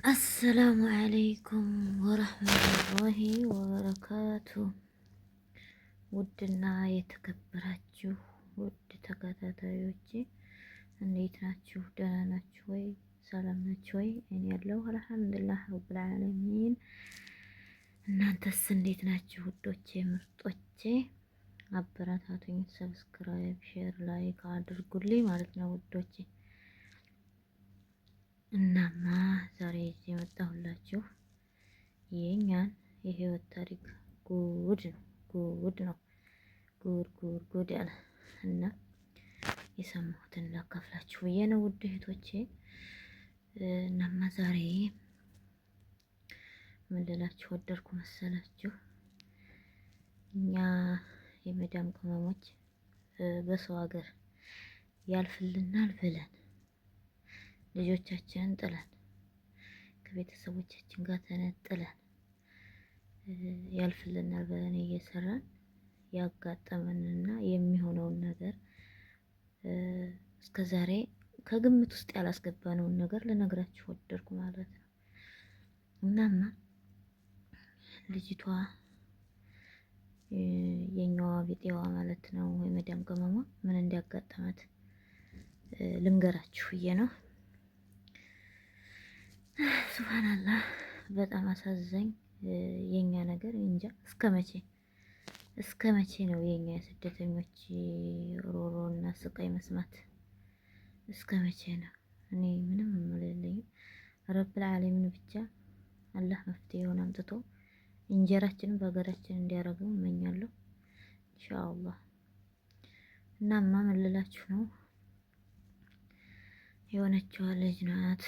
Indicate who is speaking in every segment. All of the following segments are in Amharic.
Speaker 1: አሰላሙ አለይኩም ወረህመቱላሂ ወበረካቱ። ውድና የተከበራችሁ ውድ ተከታታዮቼ እንዴት ናችሁ? ደህና ናችሁ ወይ? ሰላም ናችሁ ወይ? እኔ ያለው አልሐምዱሊላህ ረብል ዓለሚን። እናንተስ እንዴት ናችሁ? ውዶቼ ምርጦቼ፣ አበረታቱኝ። ሰብስክራይብ፣ ሼር፣ ላይክ አድርጉልኝ ማለት ነው ውዶቼ። እናማ ዛሬ የመጣሁላችሁ የኛን የህይወት ታሪክ ጉድ ነው ጉድ ነው ጉድ ያለ እና የሰማሁትን ላካፍላችሁ ብዬ ነው ውድ እህቶቼ። እናማ ዛሬ ምን ልላችሁ ወደድኩ መሰላችሁ? እኛ የመዳም ቅመሞች በሰው ሀገር ያልፍልናል ብለን ልጆቻችንን ጥለን ከቤተሰቦቻችን ጋር ተነጥለን ያልፍልናል ብለን እየሰራን ያጋጠመንና የሚሆነውን ነገር እስከዛሬ ከግምት ውስጥ ያላስገባነውን ነገር ልነግራችሁ ወደድኩ ማለት ነው። እናማ ልጅቷ የኛዋ ቢጤዋ ማለት ነው የመዳም ቅመሟ ምን እንዲያጋጠማት ልንገራችሁ ብዬ ነው። ሱብሃንአላህ በጣም አሳዛኝ የኛ ነገር እንጃ። እስከ መቼ ነው የኛ የስደተኞች ሮሮ እና ስቃይ መስማት? እስከ መቼ ነው? እኔ ምንም የምልልኝ ረብል ዓለሚን ብቻ አላህ መፍትሄውን አምጥቶ እንጀራችንን በሀገራችን እንዲያረገው እመኛለሁ ኢንሻአላህ። እናማ ምን ልላችሁ ነው፣ የሆነችዋ ልጅ ናት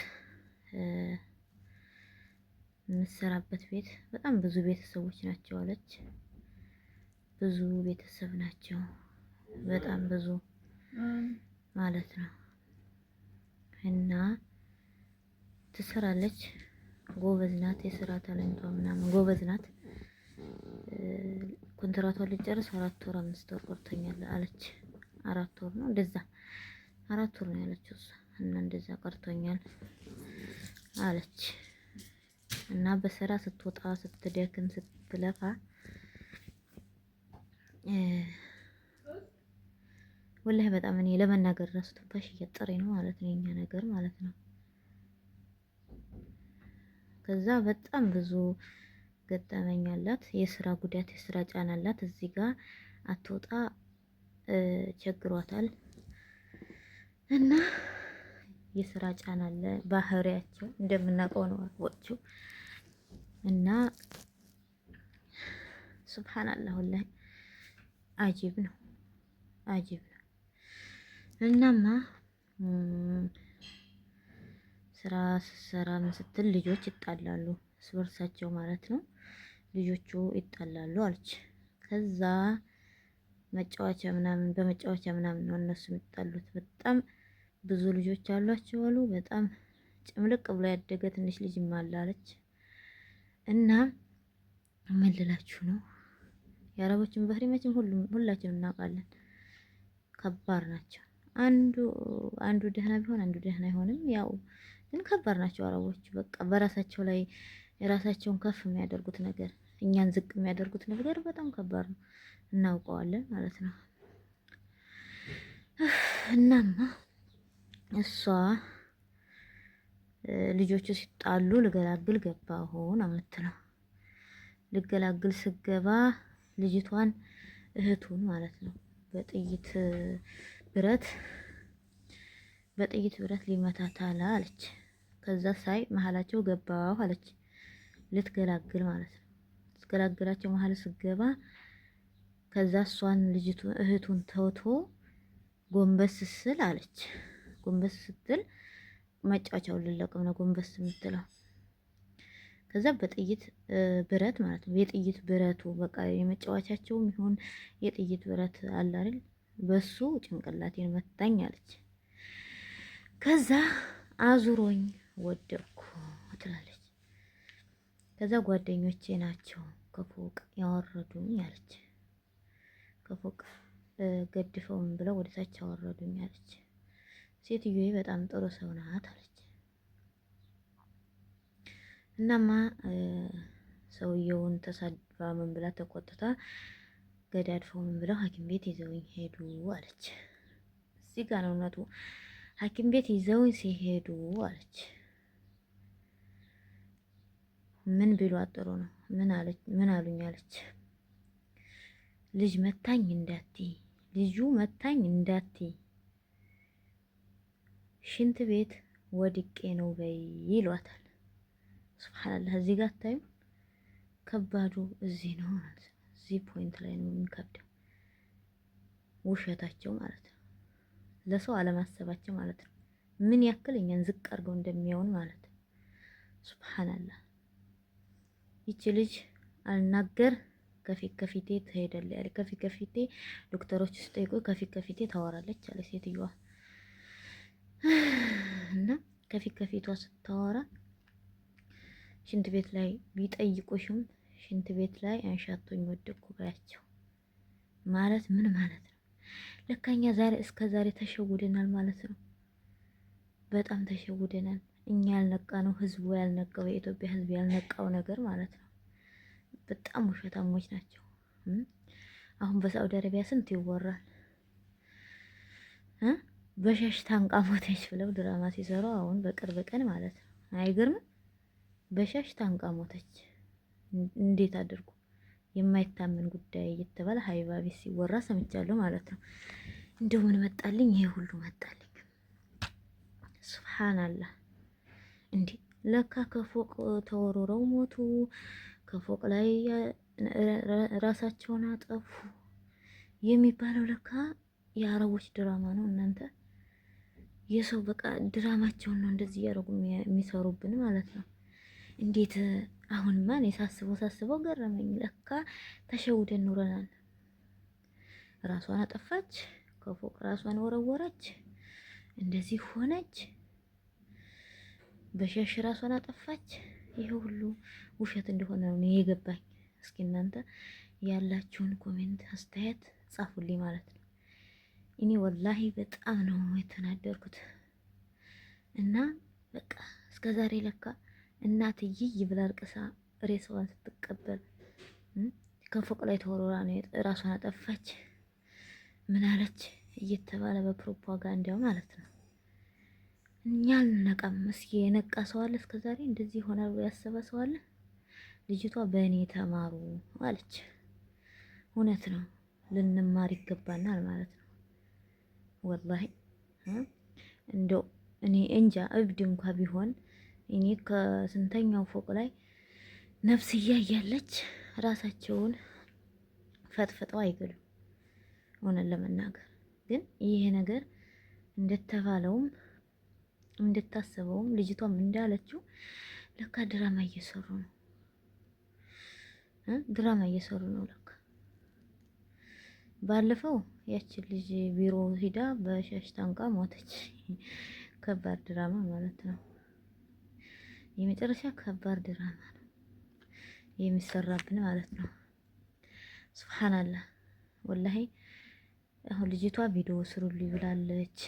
Speaker 1: የምትሰራበት ቤት በጣም ብዙ ቤተሰቦች ናቸው አለች። ብዙ ቤተሰብ ናቸው፣ በጣም ብዙ ማለት ነው። እና ትሰራለች፣ ጎበዝ ናት፣ የስራ ታለንቷ ምናምን ጎበዝ ናት። ኮንትራቷን ልጨርስ 4 ወር 5 ወር ቀርቶኛል አለች። 4 ወር ነው እንደዛ 4 ወር ነው ያለችው እሷ። እና እንደዛ ቀርቶኛል አለች። እና በስራ ስትወጣ ስትደክም ስትለፋ ወላሂ በጣም እኔ ለመናገር ራሱ ትንፋሽ እያጠረኝ ነው ማለት ነው የኛ ነገር ማለት ነው። ከዛ በጣም ብዙ ገጠመኝ አላት፣ የስራ ጉዳት የስራ ጫና አላት። እዚህ ጋር አትወጣ ቸግሯታል። እና የስራ ጫና አለ፣ ባህሪያቸው እንደምናውቀው ነው አወቅችው። እና ሱብሃንአላህ ወላሂ አጂብ ነው አጂብ ነው። እናማ ስራ ስትሰራ ምን ስትል ልጆች ይጣላሉ፣ እርስ በርሳቸው ማለት ነው። ልጆቹ ይጣላሉ አለች። ከዛ መጫወቻ ምናምን በመጫወቻ ምናምን ነው እነሱ የሚጣሉት። በጣም ብዙ ልጆች አሏቸው አሉ። በጣም ጭምልቅ ብሎ ያደገ ትንሽ ልጅ አለች። እና ምን ልላችሁ ነው፣ የአረቦችን ባህሪ መቼም ሁላችንም እናውቃለን። ከባድ ናቸው። አንዱ ደህና ቢሆን አንዱ ደህና አይሆንም። ያው ግን ከባድ ናቸው አረቦች። በቃ በራሳቸው ላይ የራሳቸውን ከፍ የሚያደርጉት ነገር፣ እኛን ዝቅ የሚያደርጉት ነገር በጣም ከባድ ነው። እናውቀዋለን ማለት ነው። እናማ እሷ ልጆቹ ሲጣሉ ልገላግል ገባሁ ነው የምትለው። ልገላግል ስገባ ልጅቷን እህቱን ማለት ነው በጥይት ብረት ሊመታታላ አለች። ከዛ ሳይ መሀላቸው ገባሁ አለች። ልትገላግል ማለት ነው። ልትገላግላቸው መሀል ስገባ ከዛ እሷን እህቱን ተውቶ ጎንበስ ስል አለች። ጎንበስ ስትል መጫወቻውን ልለቅም ነው ጎንበስ የምትለው። ከዛ በጥይት ብረት ማለት ነው፣ የጥይት ብረቱ በቃ የመጫወቻቸውም ይሁን የጥይት ብረት አለ አይደል፣ በሱ ጭንቅላቴን መታኝ አለች። ከዛ አዙሮኝ ወደቅኩ ትላለች። ከዛ ጓደኞቼ ናቸው ከፎቅ ያወረዱኝ አለች። ከፎቅ ገድፈውን ብለው ወደ ታች ያወረዱኝ አለች። ሴትዮዬ በጣም ጥሩ ሰው ናት አለች። እናማ ሰውየውን ተሳድባ ምን ብላ ተቆጥታ ገዳድፈው ምን ብለው ሐኪም ቤት ይዘውኝ ሄዱ አለች። እዚህ ጋር ነው እውነቱ። ሐኪም ቤት ይዘውኝ ሲሄዱ አለች ምን ቢሏት ጥሩ ነው? ምን አሉኝ አለች። ልጅ መታኝ እንዳትይ፣ ልጁ መታኝ እንዳትይ፣ ሽንት ቤት ወድቄ ነው በይ ይሏታል። ሱብሃንአላህ። እዚህ ጋር ታዩ። ከባዱ እዚህ ነው ማለት ነው። እዚህ ፖይንት ላይ ነው የሚከብደው። ውሸታቸው ማለት ነው። ለሰው አለማሰባቸው ማለት ነው። ምን ያክል እኛን ዝቅ አድርገው እንደሚያውን ማለት ነው። ሱብሃንአላህ። ይቺ ልጅ አልናገር ከፊት ከፊቴ ትሄዳለች ያለ ከፊት ከፊቴ ዶክተሮች ሲጠይቁ ከፊት ከፊቴ ታወራለች አለ ሴትዮዋ። እና ከፊት ከፊቷ ስታወራ ሽንት ቤት ላይ ቢጠይቁሽም ሽንት ቤት ላይ አንሻቶኝ ወደኩ ባያቸው ማለት ምን ማለት ነው? ለካኛ ዛሬ እስከ ዛሬ ተሸውደናል ማለት ነው። በጣም ተሸውደናል። እኛ ያልነቃ ነው ህዝቡ ያልነቃው የኢትዮጵያ ህዝብ ያልነቃው ነገር ማለት ነው። በጣም ውሸታሞች ናቸው። አሁን በሳዑዲ አረቢያ ስንት ይወራል በሻሽ ታንቃ ሞተች ብለው ድራማ ሲሰሩ አሁን በቅርብ ቀን ማለት ነው። አይገርምም? በሻሽ ታንቃ ሞተች። እንዴት አድርጉ የማይታመን ጉዳይ እየተባለ ሀይባ ቤት ሲወራ ሰምቻለሁ ማለት ነው። እንደው ምን መጣልኝ? ይሄ ሁሉ መጣልኝ። ሱብሃንአላህ። እንዴ ለካ ከፎቅ ተወርረው ሞቱ። ከፎቅ ላይ ራሳቸውን አጠፉ የሚባለው ለካ የአረቦች ድራማ ነው። እናንተ የሰው በቃ ድራማቸውን ነው እንደዚህ እያደረጉ የሚሰሩብን ማለት ነው። እንዴት አሁን ማን ሳስበው ገረመኝ። ለካ ተሸውደን ኑረናል። ራሷን አጠፋች፣ ከፎቅ ራሷን ወረወረች፣ እንደዚህ ሆነች፣ በሻሽ ራሷን አጠፋች። ይሄ ሁሉ ውሸት እንደሆነ ነው የገባኝ። እስኪ እናንተ ያላችሁን ኮሜንት አስተያየት ጻፉልኝ ማለት ነው። እኔ ወላሂ በጣም ነው የተናደርኩት። እና በቃ እስከዛሬ ለካ እናትዬ ይብላ አልቅሳ ሬሳዋን ስትቀበል ከፎቅ ላይ ተወርውራ ነው ራሷን አጠፋች ምን አለች እየተባለ በፕሮፓጋንዳው ማለት ነው። እኛ አልነቃም። እስኪ የነቃ ሰው አለ? እስከዛሬ እንደዚህ ይሆናል ብሎ ያሰበ ሰው አለ? ልጅቷ በእኔ ተማሩ አለች። እውነት ነው፣ ልንማር ይገባናል ማለት ነው። ወላሂ እንደው እኔ እንጃ እብድ እንኳ ቢሆን እኔ ከስንተኛው ፎቅ ላይ ነፍስያ እያለች ራሳቸውን ፈጥፍጠው አይገሉም። እውነት ለመናገር ግን ይሄ ነገር እንደተባለውም እንደታሰበውም ልጅቷም እንዳለችው ለካ ድራማ እየሰሩ ነው። ድራማ እየሰሩ ነው ለካ። ባለፈው ያችን ልጅ ቢሮ ሂዳ በሻሽ ታንቃ ሞተች። ከባድ ድራማ ማለት ነው። የመጨረሻ ከባድ ድራማ ነው የሚሰራብን ማለት ነው። ሱብሃንአላህ ወላሂ። አሁን ልጅቷ ቪዲዮ ስሩልኝ ብላለች።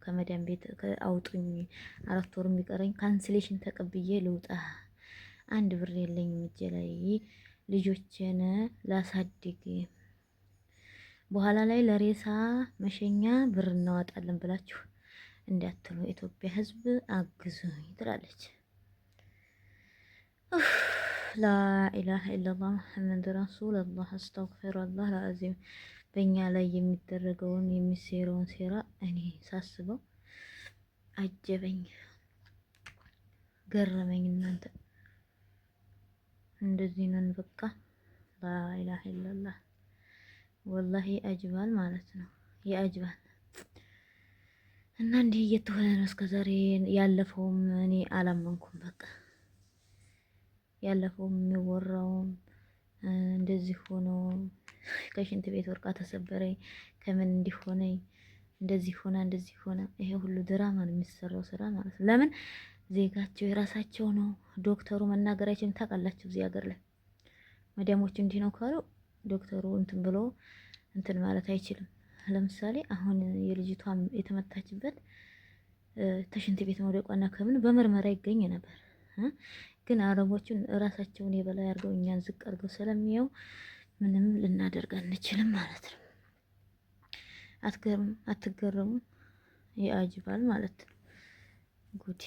Speaker 1: ከመዳን ቤት አውጡኝ፣ 4 ወር የሚቀረኝ ካንስሌሽን ተቀብዬ ልውጣ፣ 1 ብር የለኝም እጄ ላይ ልጆችን ላሳድግ፣ በኋላ ላይ ለሬሳ መሸኛ ብር እናወጣለን ብላችሁ እንዳትሉ የኢትዮጵያ ሕዝብ አግዙኝ ትላለች። ላኢላሀ ኢለላህ ሙሐመድ ረሱሉላህ አስተግፊሩላህ አልዓዚም። በእኛ ላይ የሚደረገውን የሚሴረውን ሴራ እኔ ሳስበው አጀበኝ፣ ገረመኝ። እናንተ እንደዚህ ነን በቃ። ላኢላሀ ኢለላህ ወላሂ አጅባል ማለት ነው የአጅባል። እና እንዲህ እየተሆነ ነው እስከዛሬ። ያለፈውም እኔ አላመንኩም በቃ። ያለፈውም የሚወራውም እንደዚህ ሆኖ ከሽንት ቤት ወርቃ ተሰበረኝ፣ ከምን እንዲሆነኝ እንደዚህ ሆና እንደዚህ ሆና፣ ይሄ ሁሉ ድራማ ነው የሚሰራው ስራ ማለት ነው። ለምን ዜጋቸው የራሳቸው ነው። ዶክተሩ መናገር አይችልም። ታውቃላችሁ እዚህ ሀገር ላይ መዲያሞቹ እንዲህ ነው ካሉ ዶክተሩ እንትን ብሎ እንትን ማለት አይችልም። ለምሳሌ አሁን የልጅቷ የተመታችበት ተሽንት ቤት መውደቋና ከምን በምርመራ ይገኝ ነበር። ግን አረቦቹን እራሳቸውን የበላይ አድርገው እኛን ዝቅ አድርገው ስለሚየው ምንም ልናደርግ አንችልም ማለት ነው። አትገርም? አትገረሙም? ያጅባል ማለት ነው ጉድ